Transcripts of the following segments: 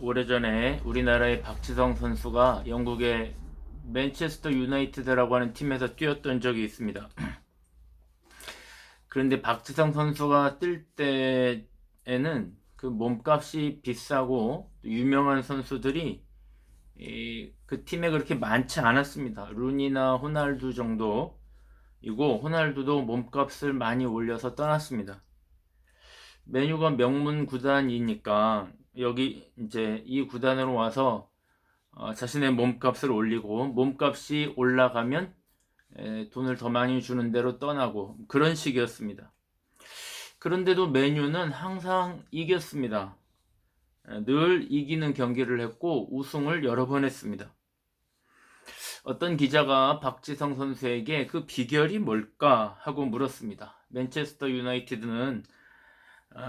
오래전에 우리나라의 박지성 선수가 영국의 맨체스터 유나이티드라고 하는 팀에서 뛰었던 적이 있습니다. 그런데 박지성 선수가 뛸 때에는 그 몸값이 비싸고 유명한 선수들이 그 팀에 그렇게 많지 않았습니다. 루니나 호날두 정도이고, 호날두도 몸값을 많이 올려서 떠났습니다. 메뉴가 명문 구단이니까 여기 이제 이 구단으로 와서 자신의 몸값을 올리고, 몸값이 올라가면 돈을 더 많이 주는 대로 떠나고, 그런 식이었습니다. 그런데도 메뉴는 항상 이겼습니다. 늘 이기는 경기를 했고 우승을 여러 번 했습니다. 어떤 기자가 박지성 선수에게 그 비결이 뭘까 하고 물었습니다. 맨체스터 유나이티드는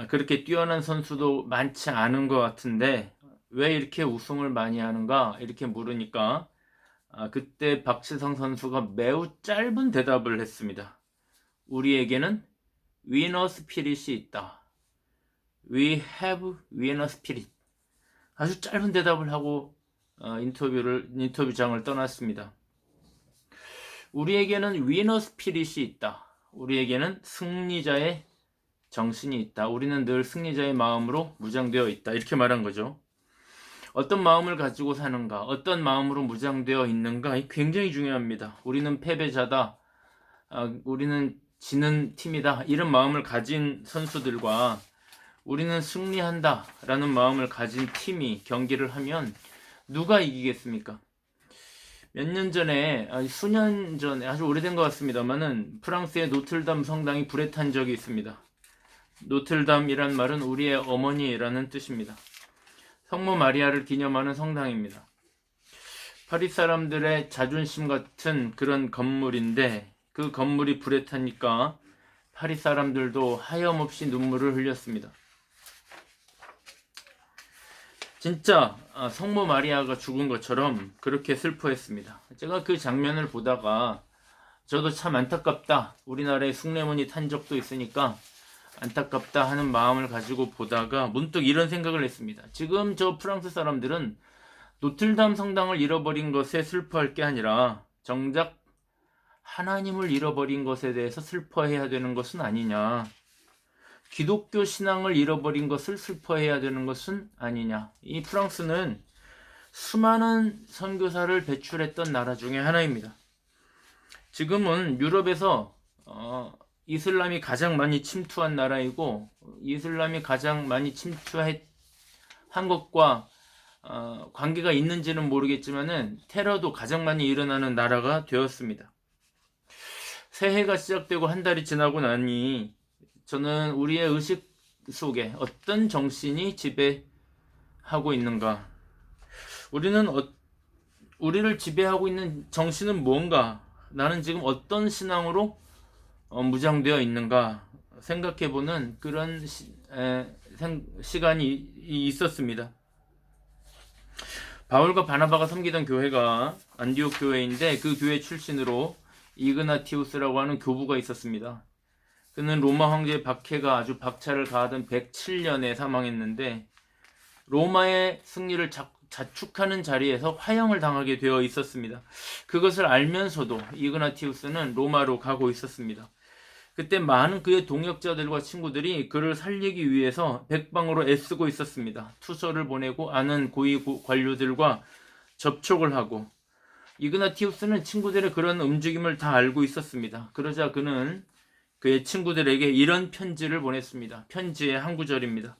그렇게 뛰어난 선수도 많지 않은 것 같은데 왜 이렇게 우승을 많이 하는가 이렇게 물으니까 그때 박지성 선수가 매우 짧은 대답을 했습니다. 우리에게는 위너 스피릿이 있다. We have winner spirit. 아주 짧은 대답을 하고 인터뷰장을 떠났습니다. 우리에게는 위너 스피릿이 있다. 우리에게는 승리자의 정신이 있다. 우리는 늘 승리자의 마음으로 무장되어 있다. 이렇게 말한 거죠. 어떤 마음을 가지고 사는가, 어떤 마음으로 무장되어 있는가, 굉장히 중요합니다. 우리는 패배자다. 우리는 지는 팀이다. 이런 마음을 가진 선수들과 우리는 승리한다 라는 마음을 가진 팀이 경기를 하면 누가 이기겠습니까? 몇 년 전에, 수년 전에, 아주 오래된 것 같습니다만은 프랑스의 노틀담 성당이 불에 탄 적이 있습니다. 노틀담이란 말은 우리의 어머니라는 뜻입니다. 성모 마리아를 기념하는 성당입니다. 파리 사람들의 자존심 같은 그런 건물인데 그 건물이 불에 타니까 파리 사람들도 하염없이 눈물을 흘렸습니다. 진짜 성모 마리아가 죽은 것처럼 그렇게 슬퍼했습니다. 제가 그 장면을 보다가 저도 참 안타깝다. 우리나라에 숭례문이 탄 적도 있으니까 안타깝다 하는 마음을 가지고 보다가 문득 이런 생각을 했습니다. 지금 저 프랑스 사람들은 노틀담 성당을 잃어버린 것에 슬퍼할 게 아니라 정작 하나님을 잃어버린 것에 대해서 슬퍼해야 되는 것은 아니냐. 기독교 신앙을 잃어버린 것을 슬퍼해야 되는 것은 아니냐. 이 프랑스는 수많은 선교사를 배출했던 나라 중에 하나입니다. 지금은 유럽에서 이슬람이 가장 많이 침투한 나라이고 이슬람이 가장 많이 침투한 것과 관계가 있는지는 모르겠지만은 테러도 가장 많이 일어나는 나라가 되었습니다. 새해가 시작되고 한 달이 지나고 나니 저는 우리의 의식 속에 어떤 정신이 지배하고 있는가? 우리를 지배하고 있는 정신은 뭔가? 나는 지금 어떤 신앙으로 무장되어 있는가? 생각해보는 그런 시간이 있었습니다. 바울과 바나바가 섬기던 교회가 안디옥 교회인데 그 교회 출신으로 이그나티우스라고 하는 교부가 있었습니다. 그는 로마 황제 박해가 아주 박차를 가하던 107년에 사망했는데 로마의 승리를 자축하는 자리에서 화형을 당하게 되어 있었습니다. 그것을 알면서도 이그나티우스는 로마로 가고 있었습니다. 그때 많은 그의 동역자들과 친구들이 그를 살리기 위해서 백방으로 애쓰고 있었습니다. 투서를 보내고 아는 고위 관료들과 접촉을 하고 이그나티우스는 친구들의 그런 움직임을 다 알고 있었습니다. 그러자 그는 그의 친구들에게 이런 편지를 보냈습니다. 편지의 한 구절입니다.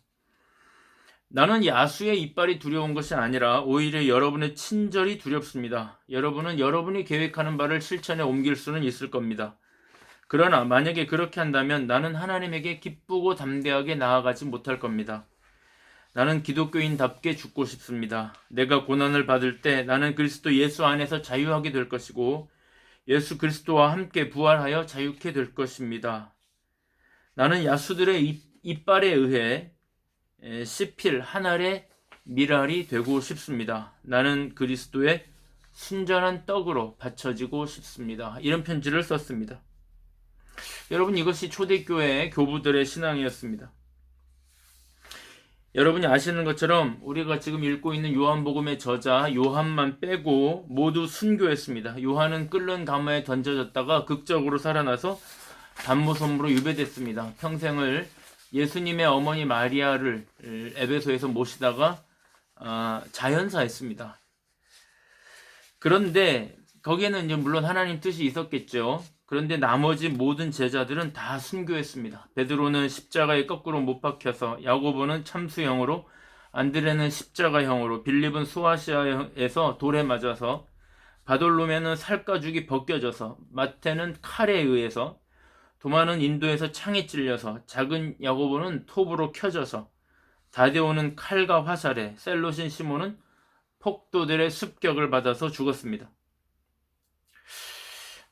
나는 야수의 이빨이 두려운 것이 아니라 오히려 여러분의 친절이 두렵습니다. 여러분은 여러분이 계획하는 바를 실천에 옮길 수는 있을 겁니다. 그러나 만약에 그렇게 한다면 나는 하나님에게 기쁘고 담대하게 나아가지 못할 겁니다. 나는 기독교인답게 죽고 싶습니다. 내가 고난을 받을 때 나는 그리스도 예수 안에서 자유하게 될 것이고 예수 그리스도와 함께 부활하여 자유케 될 것입니다. 나는 야수들의 이빨에 의해 씹힐 한 알의 밀알이 되고 싶습니다. 나는 그리스도의 순전한 떡으로 바쳐지고 싶습니다. 이런 편지를 썼습니다. 여러분, 이것이 초대교회의 교부들의 신앙이었습니다. 여러분이 아시는 것처럼 우리가 지금 읽고 있는 요한복음의 저자 요한만 빼고 모두 순교했습니다. 요한은 끓는 가마에 던져졌다가 극적으로 살아나서 단모섬으로 유배됐습니다. 평생을 예수님의 어머니 마리아를 에베소에서 모시다가 자연사했습니다. 그런데 거기에는 이제 물론 하나님 뜻이 있었겠죠. 그런데 나머지 모든 제자들은 다 순교했습니다. 베드로는 십자가에 거꾸로 못 박혀서, 야고보는 참수형으로, 안드레는 십자가형으로, 빌립은 수아시아에서 돌에 맞아서, 바돌로메는 살가죽이 벗겨져서, 마태는 칼에 의해서, 도마는 인도에서 창에 찔려서, 작은 야고보는 톱으로 켜져서, 다데오는 칼과 화살에, 셀롯인 시몬은 폭도들의 습격을 받아서 죽었습니다.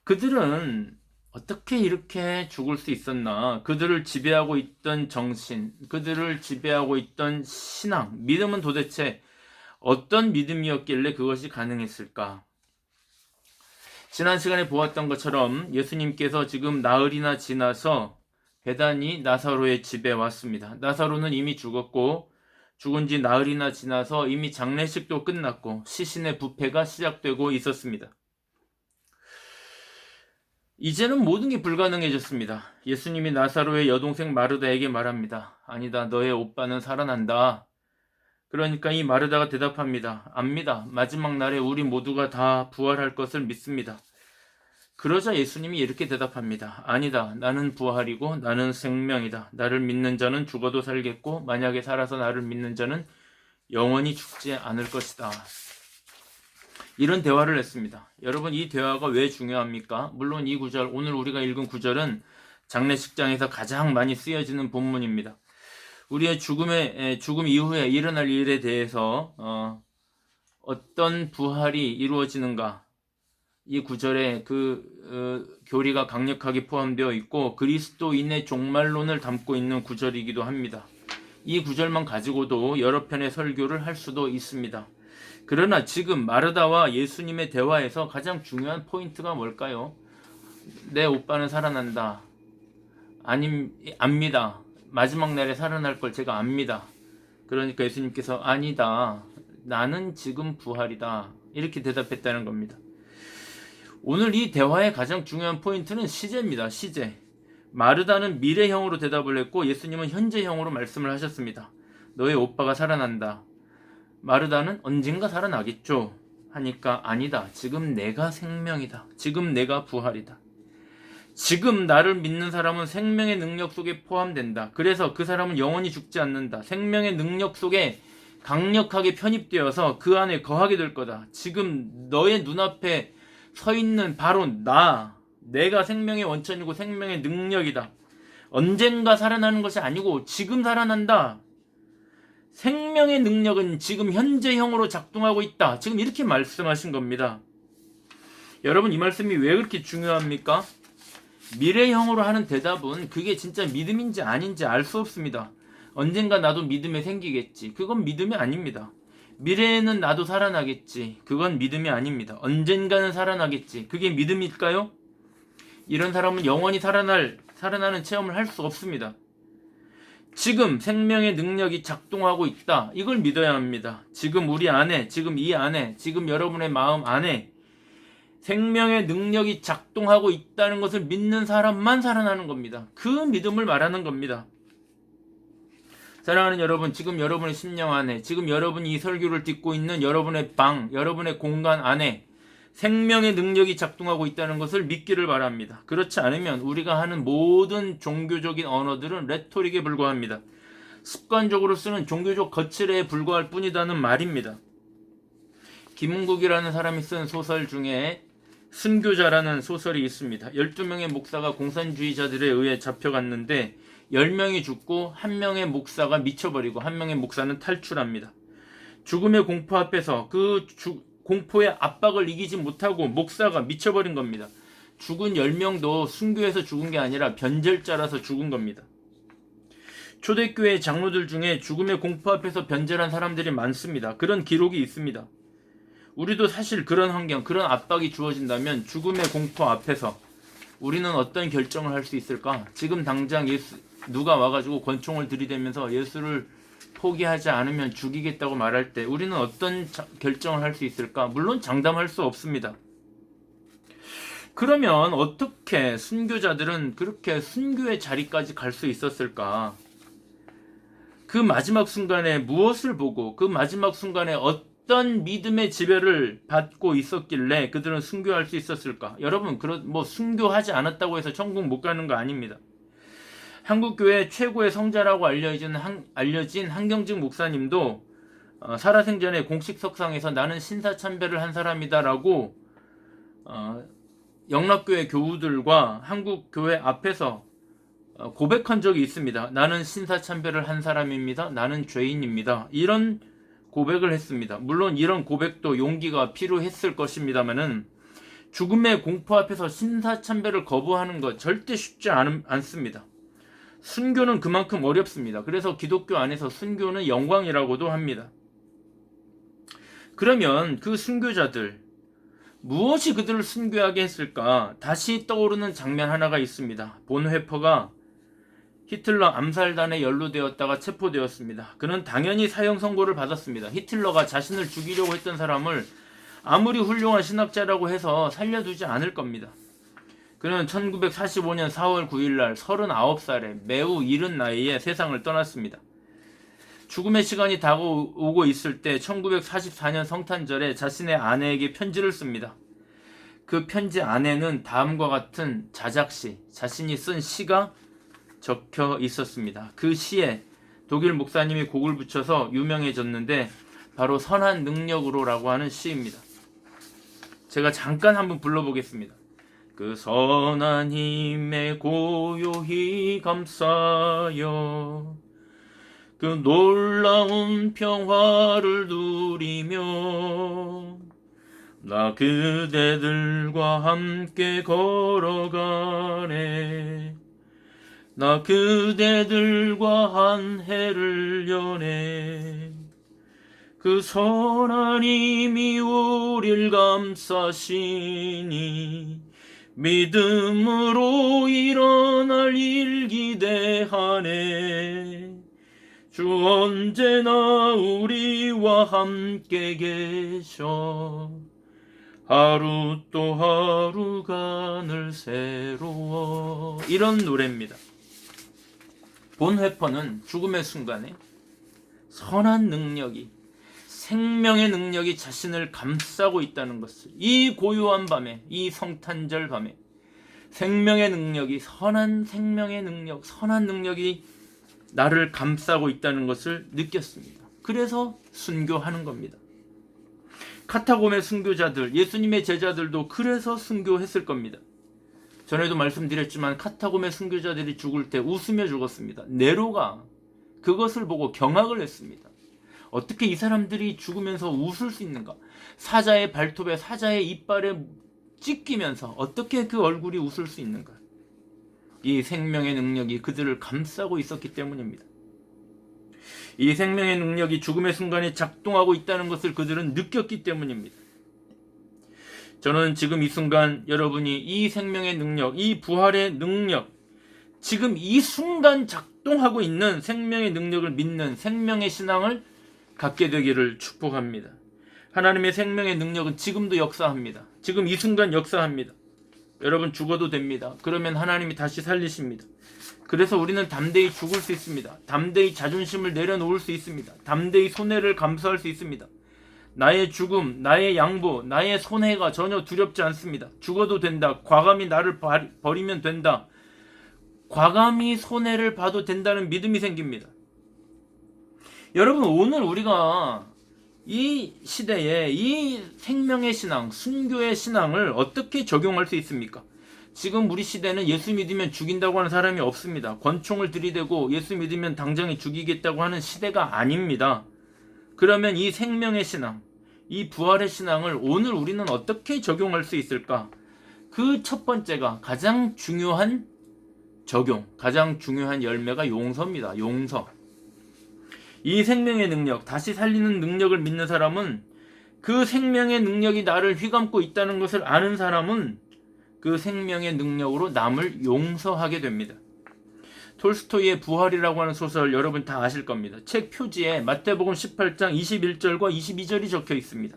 그들은 어떻게 이렇게 죽을 수 있었나? 그들을 지배하고 있던 정신, 그들을 지배하고 있던 신앙, 믿음은 도대체 어떤 믿음이었길래 그것이 가능했을까? 지난 시간에 보았던 것처럼 예수님께서 지금 나흘이나 지나서 베다니 나사로의 집에 왔습니다. 나사로는 이미 죽었고, 죽은 지 나흘이나 지나서 이미 장례식도 끝났고 시신의 부패가 시작되고 있었습니다. 이제는 모든 게 불가능해졌습니다. 예수님이 나사로의 여동생 마르다에게 말합니다. 아니다, 너의 오빠는 살아난다. 그러니까 이 마르다가 대답합니다. 압니다. 마지막 날에 우리 모두가 다 부활할 것을 믿습니다. 그러자 예수님이 이렇게 대답합니다. 아니다, 나는 부활이고 나는 생명이다. 나를 믿는 자는 죽어도 살겠고 만약에 살아서 나를 믿는 자는 영원히 죽지 않을 것이다. 이런 대화를 했습니다. 여러분, 이 대화가 왜 중요합니까? 물론 이 구절, 오늘 우리가 읽은 구절은 장례식장에서 가장 많이 쓰여지는 본문입니다. 우리의 죽음 이후에 일어날 일에 대해서 어떤 부활이 이루어지는가, 이 구절에 교리가 강력하게 포함되어 있고 그리스도인의 종말론을 담고 있는 구절이기도 합니다. 이 구절만 가지고도 여러 편의 설교를 할 수도 있습니다. 그러나 지금 마르다와 예수님의 대화에서 가장 중요한 포인트가 뭘까요? 내 오빠는 살아난다. 압니다. 마지막 날에 살아날 걸 제가 압니다. 그러니까 예수님께서 아니다. 나는 지금 부활이다. 이렇게 대답했다는 겁니다. 오늘 이 대화의 가장 중요한 포인트는 시제입니다. 시제. 마르다는 미래형으로 대답을 했고 예수님은 현재형으로 말씀을 하셨습니다. 너의 오빠가 살아난다. 마르다는 언젠가 살아나겠죠 하니까 아니다. 지금 내가 생명이다. 지금 내가 부활이다. 지금 나를 믿는 사람은 생명의 능력 속에 포함된다. 그래서 그 사람은 영원히 죽지 않는다. 생명의 능력 속에 강력하게 편입되어서 그 안에 거하게 될 거다. 지금 너의 눈앞에 서 있는 바로 내가 생명의 원천이고 생명의 능력이다. 언젠가 살아나는 것이 아니고 지금 살아난다. 생명의 능력은 지금 현재형으로 작동하고 있다. 지금 이렇게 말씀하신 겁니다. 여러분, 이 말씀이 왜 그렇게 중요합니까? 미래형으로 하는 대답은 그게 진짜 믿음인지 아닌지 알 수 없습니다. 언젠가 나도 믿음이 생기겠지. 그건 믿음이 아닙니다. 미래에는 나도 살아나겠지. 그건 믿음이 아닙니다. 언젠가는 살아나겠지. 그게 믿음일까요? 이런 사람은 영원히 살아나는 체험을 할 수 없습니다. 지금 생명의 능력이 작동하고 있다. 이걸 믿어야 합니다. 지금 우리 안에, 지금 이 안에, 지금 여러분의 마음 안에 생명의 능력이 작동하고 있다는 것을 믿는 사람만 살아나는 겁니다. 그 믿음을 말하는 겁니다. 사랑하는 여러분, 지금 여러분의 심령 안에, 지금 여러분이 이 설교를 듣고 있는 여러분의 방, 여러분의 공간 안에 생명의 능력이 작동하고 있다는 것을 믿기를 바랍니다. 그렇지 않으면 우리가 하는 모든 종교적인 언어들은 레토릭에 불과합니다. 습관적으로 쓰는 종교적 거칠에 불과할 뿐이다는 말입니다. 김은국이라는 사람이 쓴 소설 중에 순교자라는 소설이 있습니다. 12명의 목사가 공산주의자들에 의해 잡혀갔는데 10명이 죽고 1명의 목사가 미쳐버리고 1명의 목사는 탈출합니다. 죽음의 공포 앞에서 그 공포의 압박을 이기지 못하고 목사가 미쳐버린 겁니다. 죽은 10명도 순교해서 죽은 게 아니라 변절자라서 죽은 겁니다. 초대교회 장로들 중에 죽음의 공포 앞에서 변절한 사람들이 많습니다. 그런 기록이 있습니다. 우리도 사실 그런 환경, 그런 압박이 주어진다면 죽음의 공포 앞에서 우리는 어떤 결정을 할 수 있을까? 지금 당장 누가 와가지고 권총을 들이대면서 예수를 포기하지 않으면 죽이겠다고 말할 때 우리는 어떤 결정을 할 수 있을까? 물론 장담할 수 없습니다. 그러면 어떻게 순교자들은 그렇게 순교의 자리까지 갈 수 있었을까? 그 마지막 순간에 무엇을 보고 그 마지막 순간에 어떤 믿음의 지배를 받고 있었길래 그들은 순교할 수 있었을까? 여러분, 순교하지 않았다고 해서 천국 못 가는 거 아닙니다. 한국교회 최고의 성자라고 알려진 한경직 목사님도 살아생전에 공식 석상에서 나는 신사참배를 한 사람이다라고 영락교회 교우들과 한국교회 앞에서 고백한 적이 있습니다. 나는 신사참배를 한 사람입니다. 나는 죄인입니다. 이런 고백을 했습니다. 물론 이런 고백도 용기가 필요했을 것입니다만은 죽음의 공포 앞에서 신사참배를 거부하는 것 절대 쉽지 않습니다. 순교는 그만큼 어렵습니다. 그래서 기독교 안에서 순교는 영광이라고도 합니다. 그러면 그 순교자들, 무엇이 그들을 순교하게 했을까? 다시 떠오르는 장면 하나가 있습니다. 본회퍼가 히틀러 암살단에 연루되었다가 체포되었습니다. 그는 당연히 사형 선고를 받았습니다. 히틀러가 자신을 죽이려고 했던 사람을 아무리 훌륭한 신학자라고 해서 살려두지 않을 겁니다. 그는 1945년 4월 9일 날 39살에 매우 이른 나이에 세상을 떠났습니다. 죽음의 시간이 다가오고 있을 때 1944년 성탄절에 자신의 아내에게 편지를 씁니다. 그 편지 안에는 다음과 같은 자작시, 자신이 쓴 시가 적혀 있었습니다. 그 시에 독일 목사님이 곡을 붙여서 유명해졌는데 바로 선한 능력으로라고 하는 시입니다. 제가 잠깐 한번 불러보겠습니다. 그 선한 힘에 고요히 감싸여 그 놀라운 평화를 누리며 나 그대들과 함께 걸어가네. 나 그대들과 한 해를 여네. 그 선한 힘이 우릴 감싸시니 믿음으로 일어날 일 기대하네. 주 언제나 우리와 함께 계셔. 하루 또 하루가 늘 새로워. 이런 노래입니다. 본회퍼는 죽음의 순간에 선한 능력이, 생명의 능력이 자신을 감싸고 있다는 것을, 이 고요한 밤에, 이 성탄절 밤에 생명의 능력이, 선한 생명의 능력, 선한 능력이 나를 감싸고 있다는 것을 느꼈습니다. 그래서 순교하는 겁니다. 카타콤의 순교자들, 예수님의 제자들도 그래서 순교했을 겁니다. 전에도 말씀드렸지만 카타콤의 순교자들이 죽을 때 웃으며 죽었습니다. 네로가 그것을 보고 경악을 했습니다. 어떻게 이 사람들이 죽으면서 웃을 수 있는가? 사자의 발톱에, 사자의 이빨에 찢기면서 어떻게 그 얼굴이 웃을 수 있는가? 이 생명의 능력이 그들을 감싸고 있었기 때문입니다. 이 생명의 능력이 죽음의 순간에 작동하고 있다는 것을 그들은 느꼈기 때문입니다. 저는 지금 이 순간 여러분이 이 생명의 능력, 이 부활의 능력, 지금 이 순간 작동하고 있는 생명의 능력을 믿는 생명의 신앙을 갖게 되기를 축복합니다. 하나님의 생명의 능력은 지금도 역사합니다. 지금 이 순간 역사합니다. 여러분 죽어도 됩니다. 그러면 하나님이 다시 살리십니다. 그래서 우리는 담대히 죽을 수 있습니다. 담대히 자존심을 내려놓을 수 있습니다. 담대히 손해를 감수할 수 있습니다. 나의 죽음, 나의 양보, 나의 손해가 전혀 두렵지 않습니다. 죽어도 된다. 과감히 나를 버리면 된다. 과감히 손해를 봐도 된다는 믿음이 생깁니다. 여러분, 오늘 우리가 이 시대에 이 생명의 신앙, 순교의 신앙을 어떻게 적용할 수 있습니까? 지금 우리 시대는 예수 믿으면 죽인다고 하는 사람이 없습니다. 권총을 들이대고 예수 믿으면 당장에 죽이겠다고 하는 시대가 아닙니다. 그러면 이 생명의 신앙, 이 부활의 신앙을 오늘 우리는 어떻게 적용할 수 있을까? 그 첫 번째가 가장 중요한 적용, 가장 중요한 열매가 용서입니다. 용서. 이 생명의 능력, 다시 살리는 능력을 믿는 사람은, 그 생명의 능력이 나를 휘감고 있다는 것을 아는 사람은 그 생명의 능력으로 남을 용서하게 됩니다. 톨스토이의 부활이라고 하는 소설 여러분 다 아실 겁니다. 책 표지에 마태복음 18장 21절과 22절이 적혀 있습니다.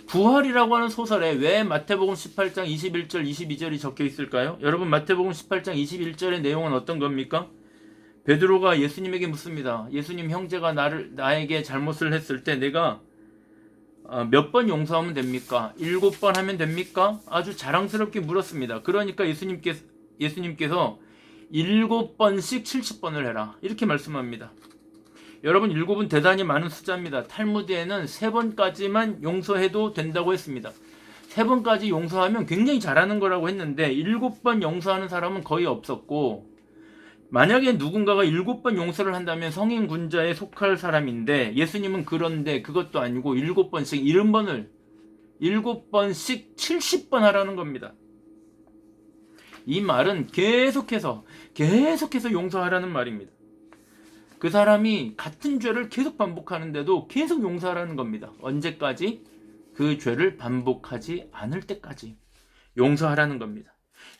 부활이라고 하는 소설에 왜 마태복음 18장 21절 22절이 적혀 있을까요? 여러분 마태복음 18장 21절의 내용은 어떤 겁니까? 베드로가 예수님에게 묻습니다. 예수님, 형제가 나에게 잘못을 했을 때 내가 몇 번 용서하면 됩니까? 7번 하면 됩니까? 아주 자랑스럽게 물었습니다. 그러니까 예수님께서 7번씩 70번을 해라, 이렇게 말씀합니다. 여러분, 7은 대단히 많은 숫자입니다. 탈무드에는 3번까지만 용서해도 된다고 했습니다. 3번까지 용서하면 굉장히 잘하는 거라고 했는데 7번 용서하는 사람은 거의 없었고, 만약에 누군가가 7번 용서를 한다면 성인 군자에 속할 사람인데, 예수님은 그런데 그것도 아니고 7번씩 7번씩 70번 하라는 겁니다. 이 말은 계속해서 용서하라는 말입니다. 그 사람이 같은 죄를 계속 반복하는데도 계속 용서하라는 겁니다. 언제까지? 그 죄를 반복하지 않을 때까지 용서하라는 겁니다.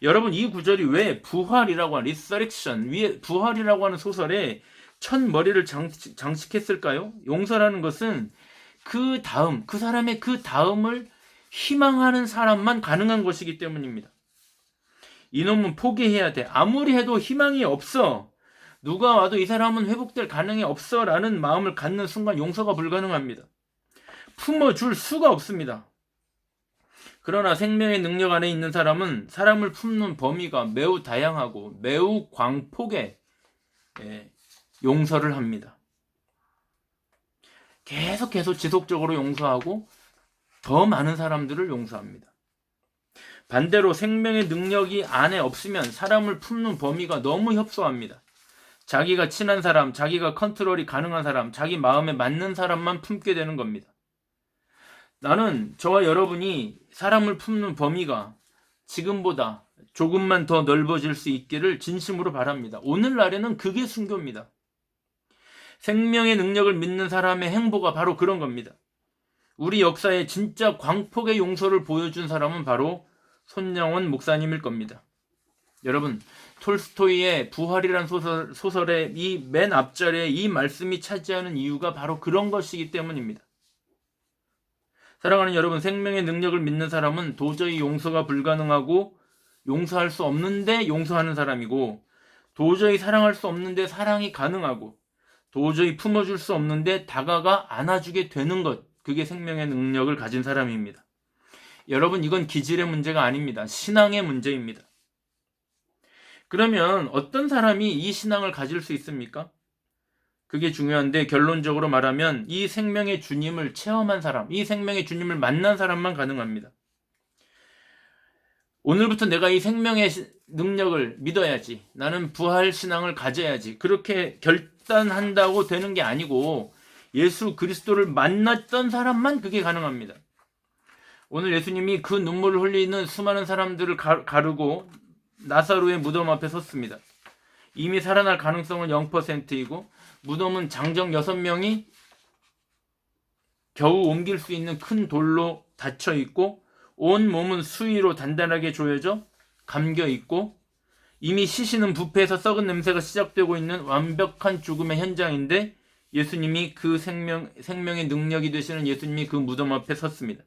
여러분, 이 구절이 왜 부활이라고 하는 리서렉션, 위에 부활이라고 하는 소설에 첫 머리를 장식했을까요? 용서라는 것은 그 사람의 그 다음을 희망하는 사람만 가능한 것이기 때문입니다. 이놈은 포기해야 돼. 아무리 해도 희망이 없어. 누가 와도 이 사람은 회복될 가능이 없어 라는 마음을 갖는 순간 용서가 불가능합니다. 품어줄 수가 없습니다. 그러나 생명의 능력 안에 있는 사람은 사람을 품는 범위가 매우 다양하고 매우 광폭의 용서를 합니다. 계속해서 지속적으로 용서하고 더 많은 사람들을 용서합니다. 반대로 생명의 능력이 안에 없으면 사람을 품는 범위가 너무 협소합니다. 자기가 친한 사람, 자기가 컨트롤이 가능한 사람, 자기 마음에 맞는 사람만 품게 되는 겁니다. 나는 저와 여러분이 사람을 품는 범위가 지금보다 조금만 더 넓어질 수 있기를 진심으로 바랍니다. 오늘날에는 그게 순교입니다. 생명의 능력을 믿는 사람의 행보가 바로 그런 겁니다. 우리 역사에 진짜 광폭의 용서를 보여준 사람은 바로 손영원 목사님일 겁니다. 여러분, 톨스토이의 부활이란 소설의 이 맨 앞절에 이 말씀이 차지하는 이유가 바로 그런 것이기 때문입니다. 사랑하는 여러분, 생명의 능력을 믿는 사람은 도저히 용서가 불가능하고 용서할 수 없는데 용서하는 사람이고, 도저히 사랑할 수 없는데 사랑이 가능하고, 도저히 품어줄 수 없는데 다가가 안아주게 되는 것, 그게 생명의 능력을 가진 사람입니다. 여러분, 이건 기질의 문제가 아닙니다. 신앙의 문제입니다. 그러면 어떤 사람이 이 신앙을 가질 수 있습니까? 그게 중요한데, 결론적으로 말하면 이 생명의 주님을 체험한 사람, 이 생명의 주님을 만난 사람만 가능합니다. 오늘부터 내가 이 생명의 능력을 믿어야지, 나는 부활 신앙을 가져야지, 그렇게 결단한다고 되는 게 아니고 예수 그리스도를 만났던 사람만 그게 가능합니다. 오늘 예수님이 그 눈물을 흘리는 수많은 사람들을 가르고 나사로의 무덤 앞에 섰습니다. 이미 살아날 가능성은 0%이고 무덤은 장정 6명이 겨우 옮길 수 있는 큰 돌로 닫혀 있고, 온 몸은 수의로 단단하게 조여져 감겨 있고, 이미 시신은 부패해서 썩은 냄새가 시작되고 있는 완벽한 죽음의 현장인데, 예수님이 그 생명의 능력이 되시는 예수님이 그 무덤 앞에 섰습니다.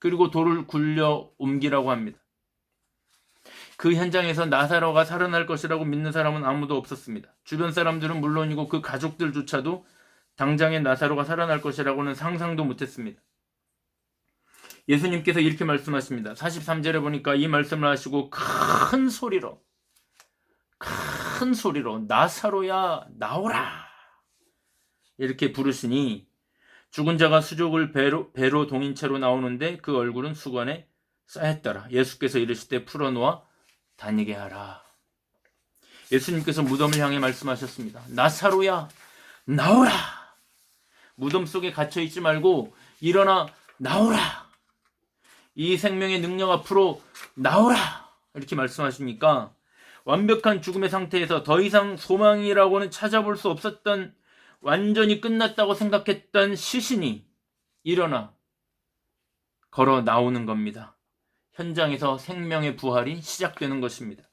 그리고 돌을 굴려 옮기라고 합니다. 그 현장에서 나사로가 살아날 것이라고 믿는 사람은 아무도 없었습니다. 주변 사람들은 물론이고 그 가족들조차도 당장에 나사로가 살아날 것이라고는 상상도 못했습니다. 예수님께서 이렇게 말씀하십니다. 43절에 보니까 이 말씀을 하시고 큰 소리로 나사로야 나오라, 이렇게 부르시니 죽은 자가 수족을 배로 동인 채로 나오는데 그 얼굴은 수건에 쌓였더라. 예수께서 이르시되 풀어놓아 다니게 하라. 예수님께서 무덤을 향해 말씀하셨습니다. 나사로야 나오라. 무덤 속에 갇혀있지 말고 일어나 나오라. 이 생명의 능력 앞으로 나오라, 이렇게 말씀하시니까 완벽한 죽음의 상태에서 더 이상 소망이라고는 찾아볼 수 없었던, 완전히 끝났다고 생각했던 시신이 일어나 걸어 나오는 겁니다. 현장에서 생명의 부활이 시작되는 것입니다.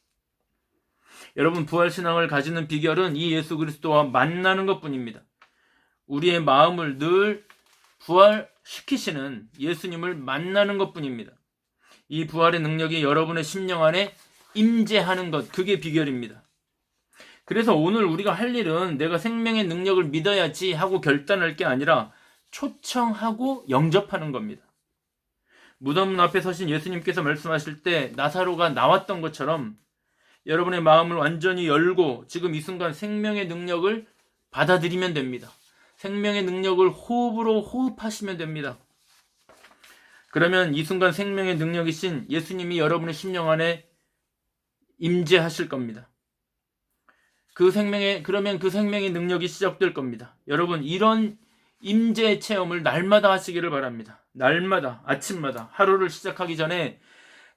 여러분, 부활신앙을 가지는 비결은 이 예수 그리스도와 만나는 것뿐입니다. 우리의 마음을 늘 부활시키시는 예수님을 만나는 것뿐입니다. 이 부활의 능력이 여러분의 심령 안에 임재하는 것, 그게 비결입니다. 그래서 오늘 우리가 할 일은 내가 생명의 능력을 믿어야지 하고 결단할 게 아니라 초청하고 영접하는 겁니다. 무덤 앞에 서신 예수님께서 말씀하실 때 나사로가 나왔던 것처럼 여러분의 마음을 완전히 열고 지금 이 순간 생명의 능력을 받아들이면 됩니다. 생명의 능력을 호흡으로 호흡하시면 됩니다. 그러면 이 순간 생명의 능력이신 예수님이 여러분의 심령 안에 임재하실 겁니다. 그러면 그 생명의 능력이 시작될 겁니다. 여러분, 이런 임재 체험을 날마다 하시기를 바랍니다. 날마다, 아침마다, 하루를 시작하기 전에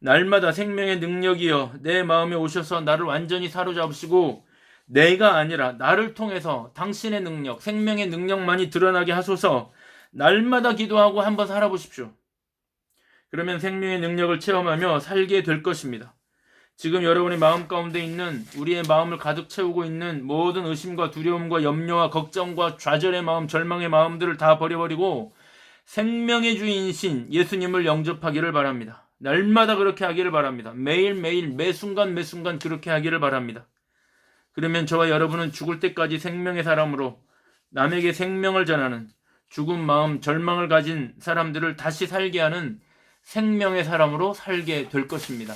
날마다 생명의 능력이여 내 마음에 오셔서 나를 완전히 사로잡으시고 내가 아니라 나를 통해서 당신의 능력, 생명의 능력만이 드러나게 하소서. 날마다 기도하고 한번 살아보십시오. 그러면 생명의 능력을 체험하며 살게 될 것입니다. 지금 여러분의 마음 가운데 있는, 우리의 마음을 가득 채우고 있는 모든 의심과 두려움과 염려와 걱정과 좌절의 마음, 절망의 마음들을 다 버려버리고 생명의 주인이신 예수님을 영접하기를 바랍니다. 날마다 그렇게 하기를 바랍니다. 매일매일 매순간 그렇게 하기를 바랍니다. 그러면 저와 여러분은 죽을 때까지 생명의 사람으로 남에게 생명을 전하는, 죽은 마음, 절망을 가진 사람들을 다시 살게 하는 생명의 사람으로 살게 될 것입니다.